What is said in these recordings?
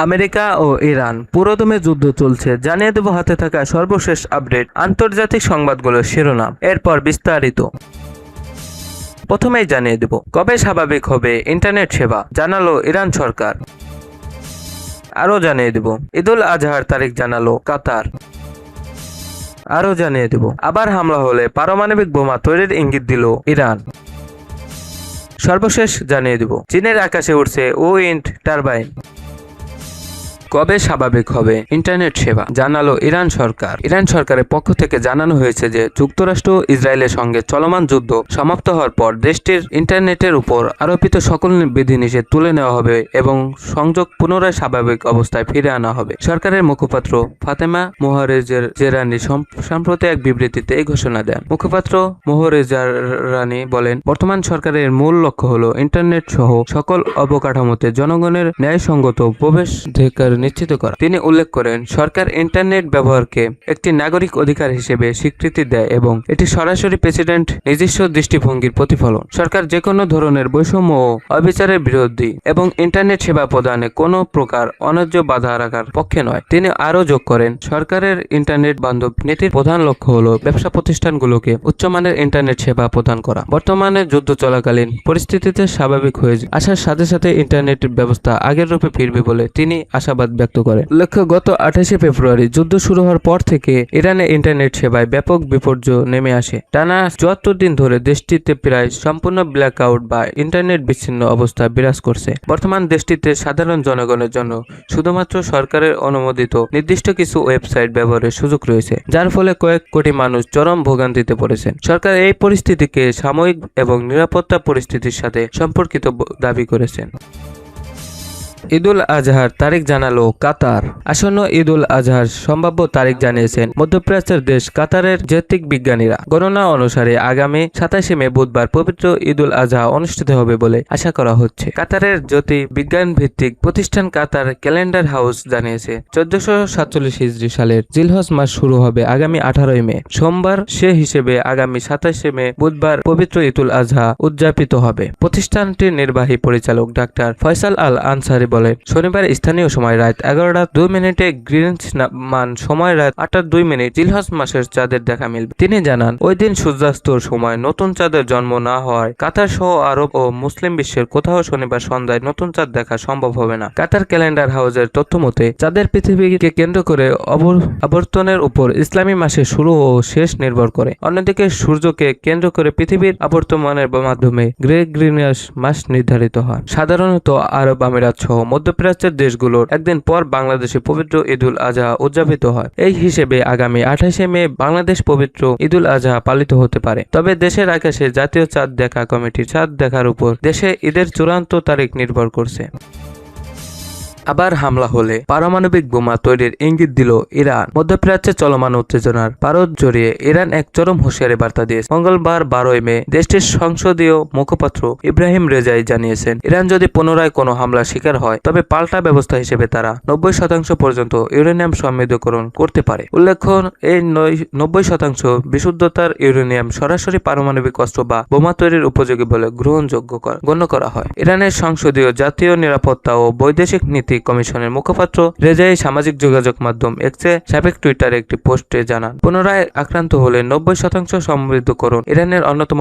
America ও Iran পুরোদমে যুদ্ধ চলছে, জানিয়ে দেব হাতে থাকা সর্বশেষ আপডেট, আন্তর্জাতিক সংবাদগুলোর শিরোনাম, এরপর বিস্তারিত। প্রথমেই জানিয়ে দেব কবে স্বাভাবিক হবে ইন্টারনেট সেবা, জানালো ইরান সরকার। আরও জানিয়ে দেব ঈদুল আজহার তারিখ জানালো কাতার। আরও জানিয়ে দেব আবার হামলা হলে পারমাণবিক বোমা তৈরির ইঙ্গিত দিল ইরান। সর্বশেষ জানিয়ে দেব চীনের আকাশে উঠছে উইন্ড টারবাইন। কবে স্বাভাবিক হবে ইন্টারনেট সেবা, জানালো ইরান সরকার। ইরান সরকারের পক্ষ থেকে জানানো হয়েছে যে যুক্তরাষ্ট্র ইসরায়েলের সঙ্গে চলমান যুদ্ধ সমাপ্ত হওয়ার পর দেশটির ইন্টারনেটের উপর আরোপিত সকল বিধিনিষেধ তুলে নেওয়া হবে এবং সংযোগ পুনরায় স্বাভাবিক অবস্থায় ফিরে আনা হবে। সরকারের মুখপাত্র ফাতেমা মোহারেজের জেরানি সম্প্রতি এক বিবৃতিতে এই ঘোষণা দেন। মুখপাত্র মোহরেজার রানী বলেন, বর্তমান সরকারের মূল লক্ষ্য হলো ইন্টারনেট সহ সকল অবকাঠামোতে জনগণের ন্যায়সঙ্গত প্রবেশাধিকার নিশ্চিত করা। তিনি উল্লেখ করেন, সরকার ইন্টারনেট ব্যবহারকে একটি নাগরিক অধিকার হিসেবে স্বীকৃতি দেয় এবং এটি সরাসরি প্রেসিডেন্ট নিজস্ব দৃষ্টিভঙ্গির প্রতিফলন। সরকার যে কোনো ধরনের বৈষম্য ও অবিচারের বিরোধী এবং ইন্টারনেট সেবা প্রদানে কোনো প্রকার অন্যায্য বাধা রাখার পক্ষে নয়। তিনি আরও যোগ করেন, সরকারের ইন্টারনেট বান্ধব নীতির প্রধান লক্ষ্য হল ব্যবসা প্রতিষ্ঠানগুলোকে উচ্চমানের ইন্টারনেট সেবা প্রদান করা। বর্তমানে যুদ্ধ চলাকালীন পরিস্থিতিতে স্বাভাবিক হয়ে আসার সাথে সাথে ইন্টারনেট ব্যবস্থা আগের রূপে ফিরবে বলে তিনি আশাবাদ ব্যক্ত করেন। উল্লেখ্য, গত 28শে ফেব্রুয়ারি যুদ্ধ শুরু হওয়ার পর থেকে ইরানে ইন্টারনেট সেবায় ব্যাপক বিপর্যয় নেমে আসে। টানা 74 দিন ধরে দেশটিতে প্রায় সম্পূর্ণ ব্ল্যাকআউট বা ইন্টারনেট বিচ্ছিন্ন অবস্থা বিরাজ করছে। বর্তমান দেশটিতে সাধারণ জনগণের জন্য শুধুমাত্র সরকারের অনুমোদিত নির্দিষ্ট কিছু ওয়েবসাইট ব্যবহারের সুযোগ রয়েছে, যার ফলে কয়েক কোটি মানুষ চরম ভোগান্তিতে পড়েছেন। সরকার এই পরিস্থিতিকে সাময়িক এবং নিরাপত্তা পরিস্থিতির সাথে সম্পর্কিত দাবি করেছেন। ঈদুল আজহার তারিখ জানালো কাতার। আসন্ন ঈদুল আজহার সম্ভাব্য তারিখ জানিয়েছেন মধ্যপ্রাচ্যের দেশ কাতারের জ্যোতিক বিজ্ঞানীরা। গণনা অনুসারে আগামী 27শে মে বুধবার পবিত্র ঈদুল আজহা অনুষ্ঠিত হবে বলে আশা করা হচ্ছে। কাতারের জ্যোতি বিজ্ঞান ভিত্তিক প্রতিষ্ঠান কাতার ক্যালেন্ডার হাউস জানিয়েছে, 1447 হিজরি সালের জিলহজ মাস শুরু হবে আগামী 18ই মে সোমবার। সে হিসেবে আগামী 27শে মে বুধবার পবিত্র ঈদুল আজহা উদযাপিত হবে। প্রতিষ্ঠানটির নির্বাহী পরিচালক ডাক্তার ফয়সাল আল আনসারি বলেন, শনিবার স্থানীয় সময় রাত 11:02 গ্রিনিচ মান সময় রাত 8:02 জিলহজ মাসের চাঁদের দেখা মিলবে। তিনি জানান, ওই দিন সূর্যাস্তর সময় নতুন চাঁদের জন্ম না হওয়ায় কাতার সহ আরব ও মুসলিম বিশ্বের কোথাও শনিবার সন্ধ্যায় নতুন চাঁদ দেখা সম্ভব হবে না। কাতার ক্যালেন্ডার হাউসের তথ্য মতে চাঁদের পৃথিবীকে কেন্দ্র করে আবর্তনের উপর ইসলামী মাসের শুরু ও শেষ নির্ভর করে। অন্যদিকে সূর্যকে কেন্দ্র করে পৃথিবীর আবর্তমানের মাধ্যমে গ্রেগরিয়াস মাস নির্ধারিত হয়। সাধারণত আরব আমিরাত সহ মধ্যপ্রাচ্যের দেশগুলোর একদিন পর বাংলাদেশে পবিত্র ঈদুল আজহা উদযাপিত হয়। এই হিসেবে আগামী 28শে মে বাংলাদেশ পবিত্র ঈদুল আজহা পালিত হতে পারে। তবে দেশের আকাশে জাতীয় চাঁদ দেখা কমিটির চাঁদ দেখার উপর দেশে ঈদের চূড়ান্ত তারিখ নির্ভর করছে। আবার হামলা হলে পারমাণবিক বোমা তৈরির ইঙ্গিত দিল ইরান। মধ্যপ্রাচ্যে চলমান উত্তেজনার পারদ জড়িয়ে ইরান এক চরম হুঁশিয়ারি বার্তা দিয়েছে। মঙ্গলবার 12ই মে দেশটির সংসদীয় মুখপাত্র ইব্রাহিম রেজাই জানিয়েছেন, ইরান যদি পুনরায় কোনো হামলার শিকার হয় তবে পাল্টা ব্যবস্থা হিসেবে তারা 90% পর্যন্ত ইউরেনিয়াম সমৃদ্ধকরণ করতে পারে। উল্লেখ্য, এই 90% বিশুদ্ধতার ইউরেনিয়াম সরাসরি পারমাণবিক অস্ত্র বা বোমা তৈরির উপযোগী বলে গণ্য করা হয়। ইরানের সংসদীয় জাতীয় নিরাপত্তা ও বৈদেশিক নীতি কমিশনের মুখপাত্র রেজাই সামাজিক যোগাযোগ মাধ্যম এক্সে সাবেক টুইটারে একটি পোস্টে জানান, পুনরায় আক্রান্ত হলে 90% সমৃদ্ধকরণ ইরানের অন্যতম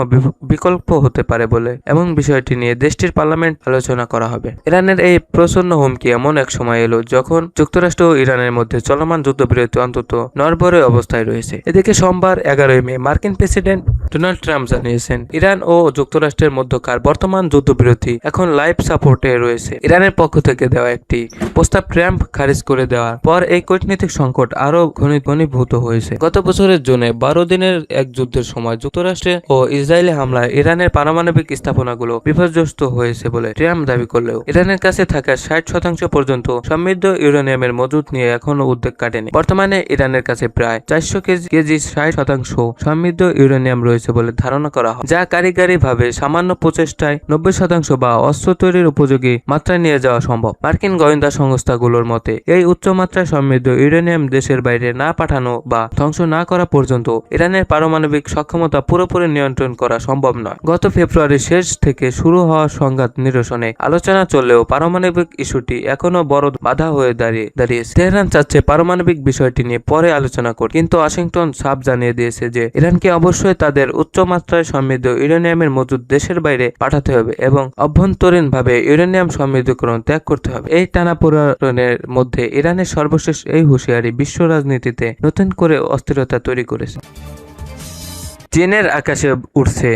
বিকল্প হতে পারে বলে এবং বিষয়টি নিয়ে দেশটির পার্লামেন্ট আলোচনা করা হবে। ইরানের এই প্রচন্ড হুমকি এমন এক সময় এলো যখন যুক্তরাষ্ট্র ও ইরানের মধ্যে চলমান যুদ্ধবিরতি অন্তত নড়বড়ে অবস্থায় রয়েছে। এদিকে সোমবার 11ই মে মার্কিন প্রেসিডেন্ট ডোনাল্ড ট্রাম্প জানিয়েছেন, ইরান ও যুক্তরাষ্ট্রের মধ্যকার বর্তমান যুদ্ধবিরতি এখন লাইভ সাপোর্টে রয়েছে। ইরানের পক্ষ থেকে দেওয়া একটি প্রস্তাব ট্রাম্প খারিজ করে দেওয়ার পর এই কূটনৈতিক সংকট আরো ঘনীভূত হয়েছে। গত বছরের জুনে 12 দিনের এক যুদ্ধের সময় যুক্তরাষ্ট্রে ও ইসরায়েলি হামলায় ইরানের পারমাণবিক স্থাপনাগুলো বিপর্যস্ত হয়েছে বলে ট্রাম্প দাবি করলেও ইরানের কাছে থাকা 60% পর্যন্ত সমৃদ্ধ ইউরেনিয়ামের মজুদ নিয়ে এখনো উদ্বেগ কাটেনি। বর্তমানে ইরানের কাছে প্রায় 400 কেজি 60% সমৃদ্ধ ইউরেনিয়াম রয়েছে বলে ধারণা করা হয়, যা কারিগরিভাবে সামান্য প্রচেষ্টায় 90% বা অস্ত্র তৈরির উপযোগী মাত্রায় নিয়ে যাওয়া সম্ভব। মার্কিন গোয়েন্দা সংস্থাগুলোর মতে এই উচ্চমাত্রায় সমৃদ্ধ ইউরেনিয়াম দেশের বাইরে না পাঠানো বা ধ্বংস না করা পর্যন্ত ইরানের পারমাণবিক সক্ষমতা পুরোপুরি নিয়ন্ত্রণ করা সম্ভব নয়। গত ফেব্রুয়ারির শেষ থেকে শুরু হওয়া সংঘাত নিরসনে আলোচনা চললেও পারমাণবিক ইস্যুটি এখনো বড় বাধা হয়ে দাঁড়িয়েছে। তেহরান চাচ্ছে পারমাণবিক বিষয়টি নিয়ে পরে আলোচনা করতে, কিন্তু ওয়াশিংটন সাফ জানিয়ে দিয়েছে যে ইরানকে অবশ্যই তাদের উচ্চমাত্রায় সমৃদ্ধ ইউরেনিয়ামের মজুদ দেশের বাইরে পাঠাতে হবে এবং অভ্যন্তরীণভাবে ইউরেনিয়াম সমৃদ্ধকরণ ত্যাগ করতে হবে। এই টানাপোড়েনের মধ্যে ইরানের সর্বশেষ এই হুঁশিয়ারি বিশ্ব রাজনীতিতে নতুন করে অস্থিরতা তৈরি করেছে। চীনের আকাশে উড়ছে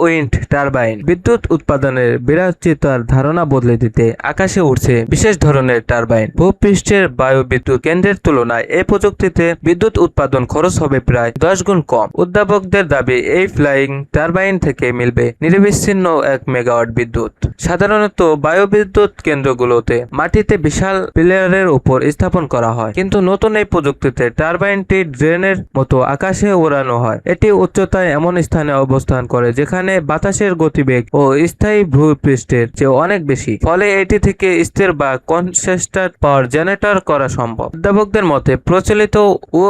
উইন্ড টারবাইন। বিদ্যুৎ উৎপাদনের বিরাচিতার ধারণা বদলে দিতে আকাশে উড়ছে বিশেষ ধরনের টারবাইন। ভূপৃষ্ঠের বায়ু বিদ্যুৎ কেন্দ্রের তুলনায় এই প্রযুক্তিতে বিদ্যুৎ উৎপাদন খরচ হবে প্রায় 10 গুণ কম। উদ্ভাবকদের দাবি এই ফ্লাইং টারবাইন থেকে মিলবে নিরবিচ্ছিন্ন 1 মেগাওয়াট বিদ্যুৎ। সাধারণত বায়ু বিদ্যুৎ কেন্দ্রগুলোতে মাটিতে বিশাল পিলারের উপর স্থাপন করা হয়, কিন্তু নতুন এই প্রযুক্তিতে টারবাইনটি ড্রেনের মতো আকাশে ওড়ানো হয়। এটি উচ্চতায় এমন স্থানে অবস্থান করে যেখানে বাতাসের গতিবেগ ও স্থায়ী ভূপৃষ্ঠের চেয়ে অনেক বেশি, ফলে এটি থেকে স্থির বা কনসেন্ট্রেটেড পাওয়ার জেনারেটর করা সম্ভব। উদ্ভাবকদের মতে প্রচলিত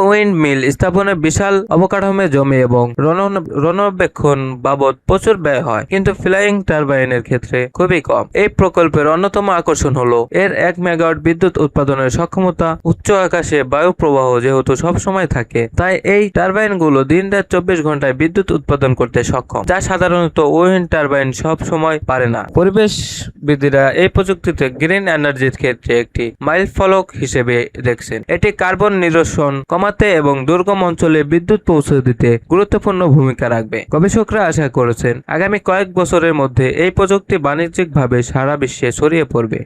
উইন্ড মিল স্থাপনে বিশাল অবকাঠামো জমি এবং রণবেক্ষণ বাবদ প্রচুর ব্যয় হয়, কিন্তু ফ্লাইং টারবাইনের ক্ষেত্রে খুবই কম। এই প্রকল্পের অন্যতম আকর্ষণ হলো এর 1 মেগাওয়াট বিদ্যুৎ উৎপাদনের সক্ষমতা। উচ্চ আকাশে বায়ু প্রবাহ যেহেতু সবসময় থাকে, তাই এই টারবাইনগুলো দিন-রাত 24 ঘন্টায় বিদ্যুৎ উৎপাদন করতে সক্ষম, যা সাধারণত উইন্ড টারবাইন সব সময় পারে না। পরিবেশবিদরা এই প্রযুক্তিতে গ্রিন এনার্জির ক্ষেত্রে একটি মাইলফলক হিসেবে দেখছেন। এটি কার্বন নিরসন কমাতে এবং দুর্গম অঞ্চলে বিদ্যুৎ পৌঁছে দিতে গুরুত্বপূর্ণ ভূমিকা রাখবে। গবেষকরা আশা করেছেন আগামী কয়েক বছরের মধ্যে এই প্রযুক্তি বাণিজ্যিকভাবে সারা বিশ্বে ছড়িয়ে পড়বে।